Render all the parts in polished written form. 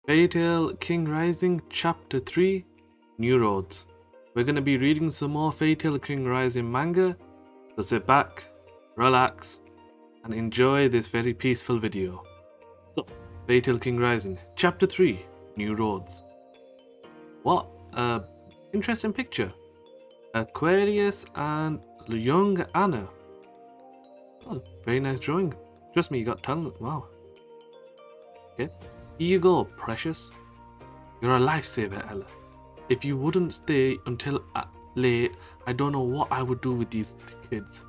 Fairy Tail King Rising Chapter 3 New Roads. We're going to be reading some more Fairy Tail King Rising manga, so sit back, relax, and enjoy this very peaceful video. So, Fairy Tail King Rising Chapter 3 New Roads. What a interesting picture. Aquarius and young Anna. Oh, very nice drawing. Trust me, you got talent. Wow. Okay. Here you go, precious. You're a lifesaver, Ella. If you wouldn't stay until late, I don't know what I would do with these kids.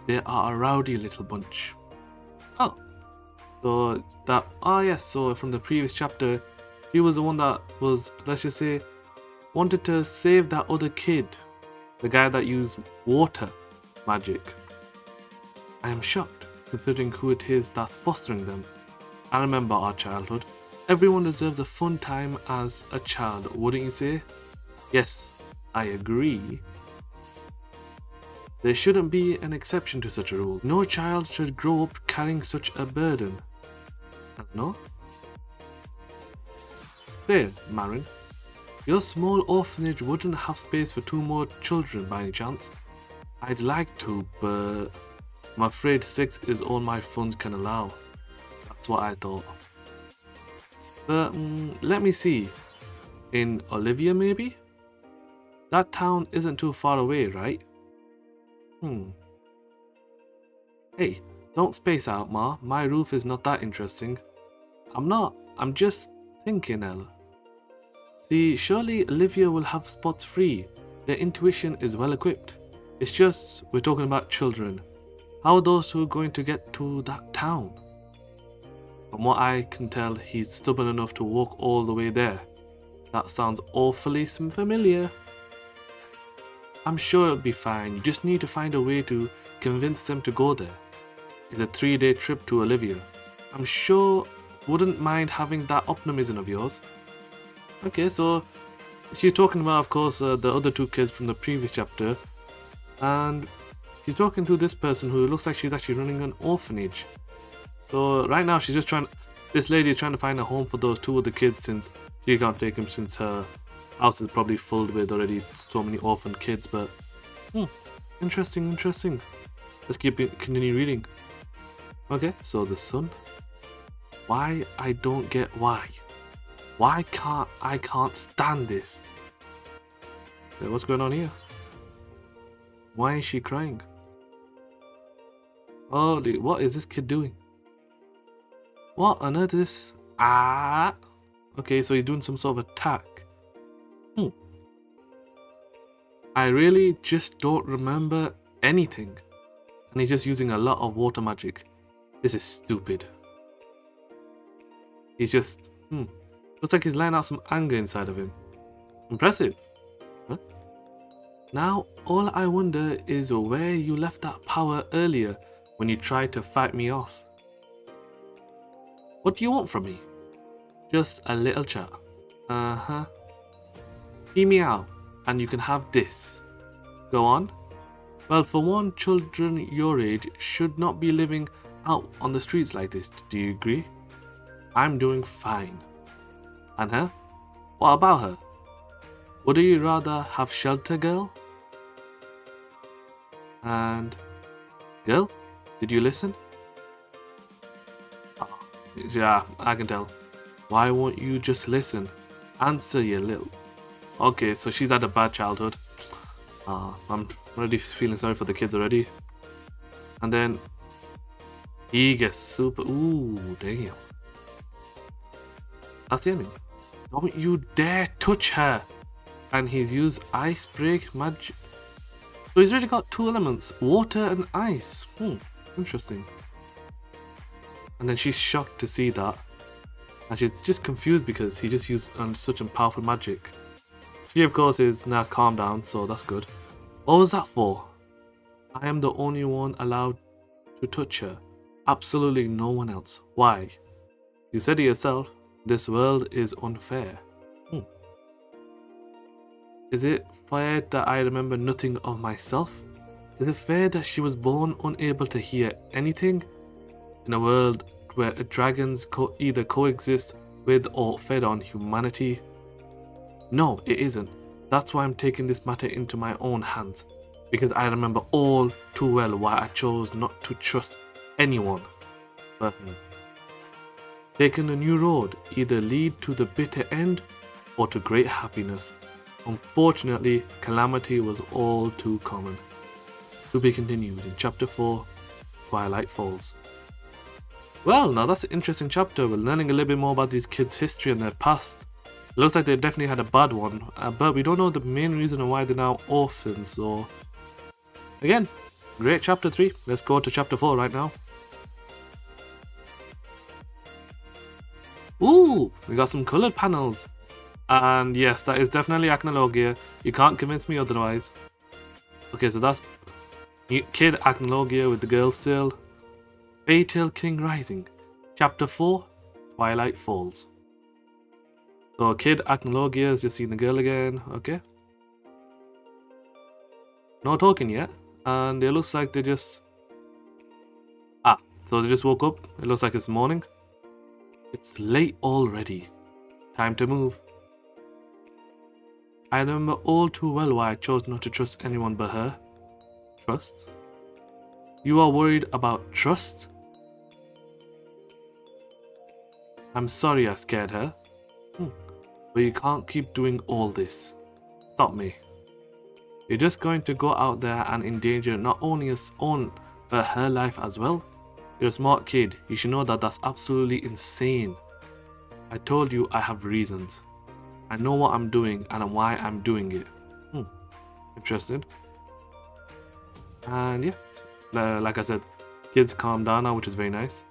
They are a rowdy little bunch. Oh. So that, yes, so from the previous chapter, he was the one that was, let's just say, wanted to save that other kid. The guy that used water magic. I am shocked, considering who it is that's fostering them. I remember our childhood. Everyone deserves a fun time as a child, wouldn't you say? Yes, I agree. There shouldn't be an exception to such a rule. No child should grow up carrying such a burden. No? There, Marin. Your small orphanage wouldn't have space for 2 more children by any chance. I'd like to, but I'm afraid 6 is all my funds can allow. That's what I thought. But let me see. In Olivia maybe? That town isn't too far away, right? Hey, don't space out, Ma. My roof is not that interesting. I'm just thinking, Ella. See, surely Olivia will have spots free. Their intuition is well equipped. It's just, we're talking about children. How are those 2 going to get to that town? From what I can tell, he's stubborn enough to walk all the way there. That sounds awfully familiar. I'm sure it'll be fine. You just need to find a way to convince them to go there. It's a 3-day trip to Olivia. I'm sure wouldn't mind having that optimism of yours. Okay, so she's talking about, of course, the other 2 kids from the previous chapter, and she's talking to this person who looks like she's actually running an orphanage. So right now she's just this lady is trying to find a home for those 2 other kids since she can't take them, since her house is probably filled with already so many orphan kids. But interesting. Let's continue reading. Okay, so the sun. Why I don't get why. Why can't stand this? Okay, what's going on here? Why is she crying? Holy, what is this kid doing? What on earth is this? Okay, so he's doing some sort of attack. I really just don't remember anything. And he's just using a lot of water magic. This is stupid. He's just, looks like he's letting out some anger inside of him. Impressive. Huh? Now, all I wonder is where you left that power earlier when you tried to fight me off. What do you want from me? Just a little chat. Hear me out, and you can have this. Go on. Well, for one, children your age should not be living out on the streets like this. Do you agree? I'm doing fine. And her? What about her? Would you rather have shelter, girl? And... girl? Did you listen? Oh, yeah, I can tell. Why won't you just listen? Answer, you little... Okay, so she's had a bad childhood. I'm already feeling sorry for the kids already. And then... he gets super... ooh, damn. That's the ending. Don't you dare touch her! And he's used ice break magic. So he's already got 2 elements, water and ice. Interesting. And then she's shocked to see that. And she's just confused because he just used such a powerful magic. She of course is now calmed down, so that's good. What was that for? I am the only one allowed to touch her. Absolutely no one else. Why? You said it yourself. This world is unfair. Is it fair that I remember nothing of myself? Is it fair that she was born unable to hear anything? In a world where dragons either coexist with or fed on humanity? No, it isn't. That's why I'm taking this matter into my own hands, because I remember all too well why I chose not to trust anyone. But taking a new road either lead to the bitter end or to great happiness. Unfortunately, calamity was all too common. To be continued in Chapter 4, Twilight Falls. Well, now that's an interesting chapter. We're learning a little bit more about these kids' history and their past. It looks like they definitely had a bad one, but we don't know the main reason why they're now orphans, so... Again, great Chapter 3. Let's go to Chapter 4 right now. Ooh, we got some coloured panels. And yes, that is definitely Acnologia. You can't convince me otherwise. Okay, so that's Kid Acnologia with the girl still. Fatal King Rising. Chapter 4, Twilight Falls. So Kid Acnologia has just seen the girl again. Okay. No talking yet. And it looks like they just... so they just woke up. It looks like it's morning. It's late already. Time to move. I remember all too well why I chose not to trust anyone but her. Trust? You are worried about trust? I'm sorry I scared her. But you can't keep doing all this. Stop me. You're just going to go out there and endanger not only his own, but her life as well? You're a smart kid. You should know that that's absolutely insane. I told you I have reasons. I know what I'm doing and why I'm doing it. Interested. And yeah, like I said, kids calm down now, which is very nice.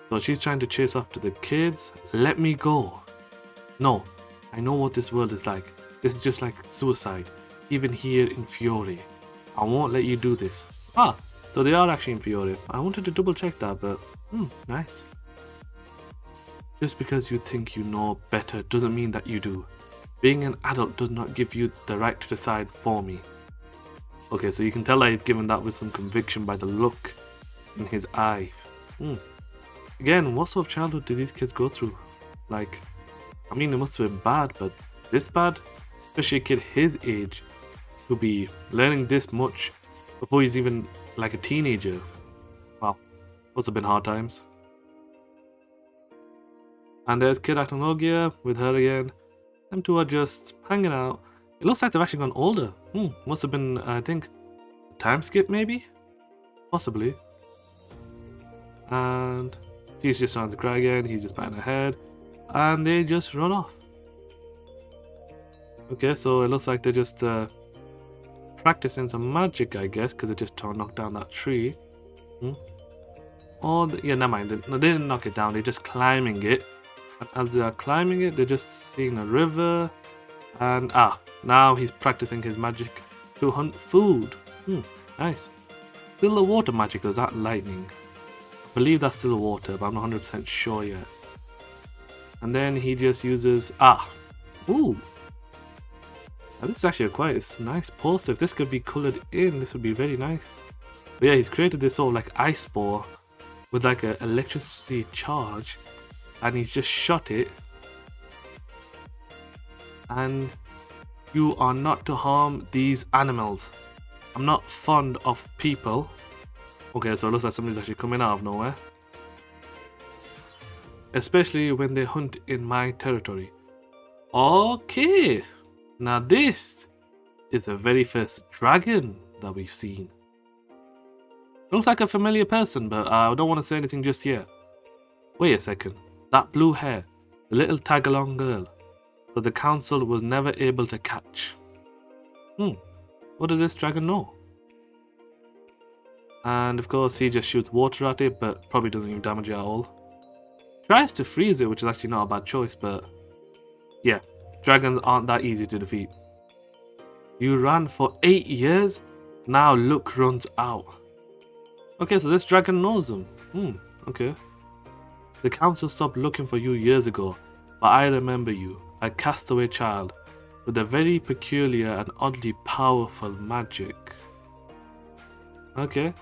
So she's trying to chase after the kids. Let me go. No, I know what this world is like. This is just like suicide, even here in Fiori. I won't let you do this. So they are actually in Fiori. I wanted to double check that, but nice. Just because you think you know better doesn't mean that you do. Being an adult does not give you the right to decide for me. Okay, so you can tell that he's given that with some conviction by the look in his eye. Again, what sort of childhood did these kids go through? Like, I mean, it must have been bad, but this bad? Especially a kid his age to be learning this much before he's even like a teenager. Wow, must have been hard times. And there's Kid Acnologia with her again. Them two are just hanging out. It looks like they've actually gone older. Must have been, I think, a time skip maybe? Possibly. And she's just starting to cry again. He's just patting her head. And they just run off. Okay, so it looks like they're just practicing some magic, I guess, because they just knocked down that tree. Oh, yeah, never mind. They didn't knock it down. They're just climbing it. And as they are climbing it, they're just seeing a river. And now he's practicing his magic to hunt food. Nice. Still the water magic, or is that lightning? I believe that's still water, but I'm not 100% sure yet. And then he just uses ooh. Now this is actually quite a nice poster. If this could be coloured in, this would be very nice. But yeah, he's created this sort of like ice ball with like an electricity charge, and he's just shot it. And you are not to harm these animals. I'm not fond of people. Okay, so it looks like somebody's actually coming out of nowhere. Especially when they hunt in my territory. Okay, now this is the very first dragon that we've seen. Looks like a familiar person, but I don't want to say anything just yet. Wait a second, that blue hair, the little tag-along girl, so the council was never able to catch. What does this dragon know? And of course he just shoots water at it, but probably doesn't even damage it at all. Tries to freeze it, which is actually not a bad choice, but yeah, dragons aren't that easy to defeat. You ran for 8 years, now luck runs out. Okay, so this dragon knows them. Okay. The council stopped looking for you years ago, but I remember you, a castaway child with a very peculiar and oddly powerful magic. Okay.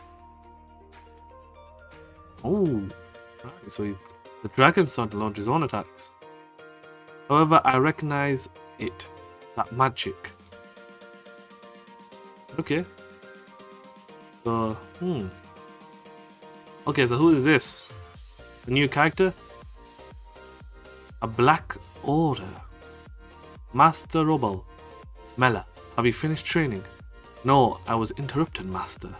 Oh, so he's The dragon started to launch his own attacks. However, I recognize it. That magic. Okay. So, okay, so who is this? A new character? A Black Order. Master Rubble. Mela, have you finished training? No, I was interrupted, Master.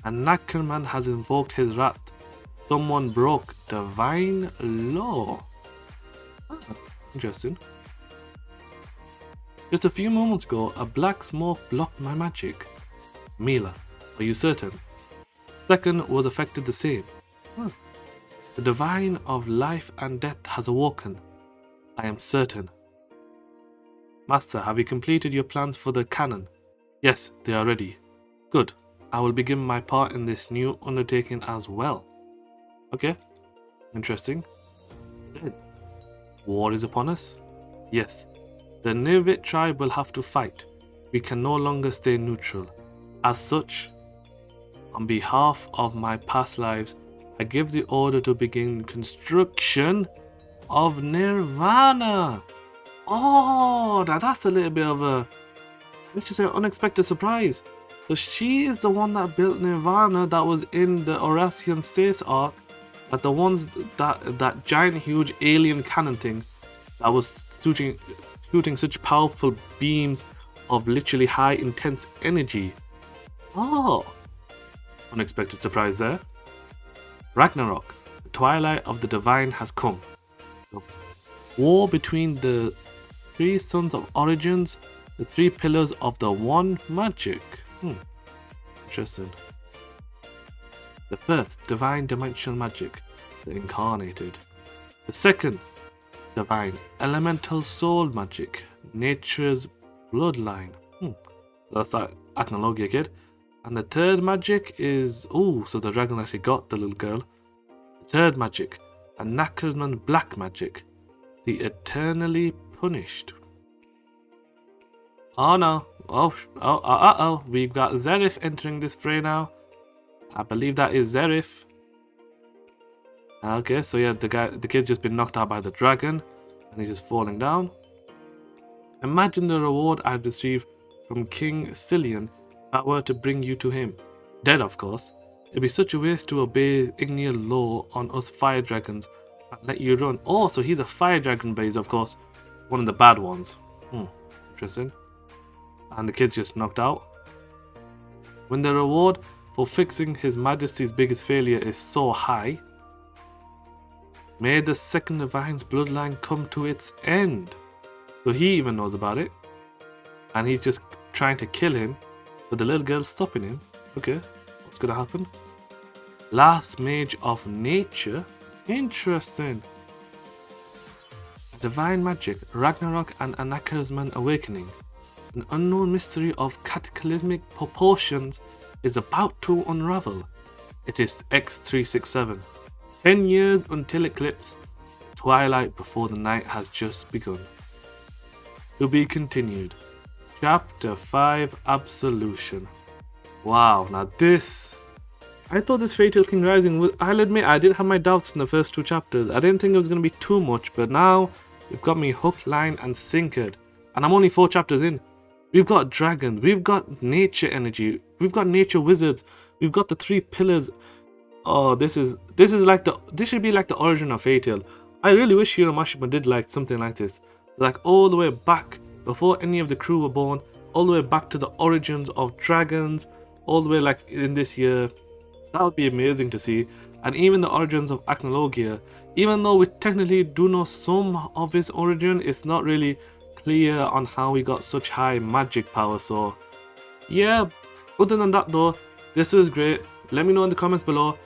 And Neckerman has invoked his wrath. Someone broke divine law. Ah, interesting. Just a few moments ago, a black smoke blocked my magic. Mila, are you certain? Second was affected the same. The divine of life and death has awoken. I am certain. Master, have you completed your plans for the cannon? Yes, they are ready. Good. I will begin my part in this new undertaking as well. Okay. Interesting. Good. War is upon us? Yes. The Nivit tribe will have to fight. We can no longer stay neutral. As such, on behalf of my past lives, I give the order to begin construction of Nirvana. Oh, now that's a little bit of a, let's just say, unexpected surprise. So she is the one that built Nirvana that was in the Orasian Stace arc. That the ones that giant huge alien cannon thing that was shooting such powerful beams of literally high intense energy. Oh, unexpected surprise there. Ragnarok, the twilight of the divine has come. War between the three sons of origins, the three pillars of the one magic. Interesting. The first, divine dimensional magic, the incarnated. The second, divine elemental soul magic, nature's bloodline. That's that Acnologia kid. And the third magic is, so the dragon actually got the little girl. The third magic, a Neckerman black magic, the eternally punished. Oh no, we've got Zerif entering this fray now. I believe that is Zerif. Okay, so yeah, the kid's just been knocked out by the dragon, and he's just falling down. Imagine the reward I'd receive from King Cillian if I were to bring you to him. Dead, of course. It'd be such a waste to obey Igneal law on us fire dragons and let you run. Oh, so he's a fire dragon, but he's of course one of the bad ones. Interesting. And the kid's just knocked out. When the reward for fixing His Majesty's biggest failure is so high, may the second divine's bloodline come to its end. So he even knows about it. And he's just trying to kill him, but the little girl's stopping him. Okay, what's gonna happen? Last mage of nature? Interesting. Divine magic, Ragnarok and Anachronism awakening. An unknown mystery of cataclysmic proportions is about to unravel. It is X367. 10 years until eclipse. Twilight before the night has just begun. To be continued. Chapter 5 Absolution. Wow, now this... I thought this Fatal King Rising was... I'll admit, I did have my doubts in the first two chapters. I didn't think it was going to be too much, but now you've got me hooked, line and sinkered. And I'm only 4 chapters in. We've got dragons, we've got nature energy, we've got nature wizards, we've got the 3 pillars. Oh, this should be like the origin of Fatal. I really wish Hiro Mashima did like something like this. Like all the way back, before any of the crew were born, all the way back to the origins of dragons, all the way like in this year. That would be amazing to see. And even the origins of Acnologia. Even though we technically do know some of his origin, it's not really clear on how he got such high magic power. So yeah, other than that though, this was great. Let me know in the comments below,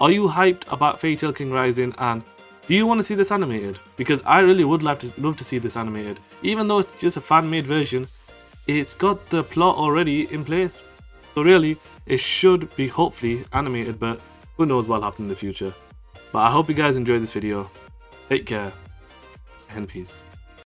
are you hyped about Fatal King Rising, and do you want to see this animated? Because I really would love to see this animated. Even though it's just a fan-made version, it's got the plot already in place. So really, it should be hopefully animated, but who knows what'll happen in the future. But I hope you guys enjoyed this video. Take care and peace.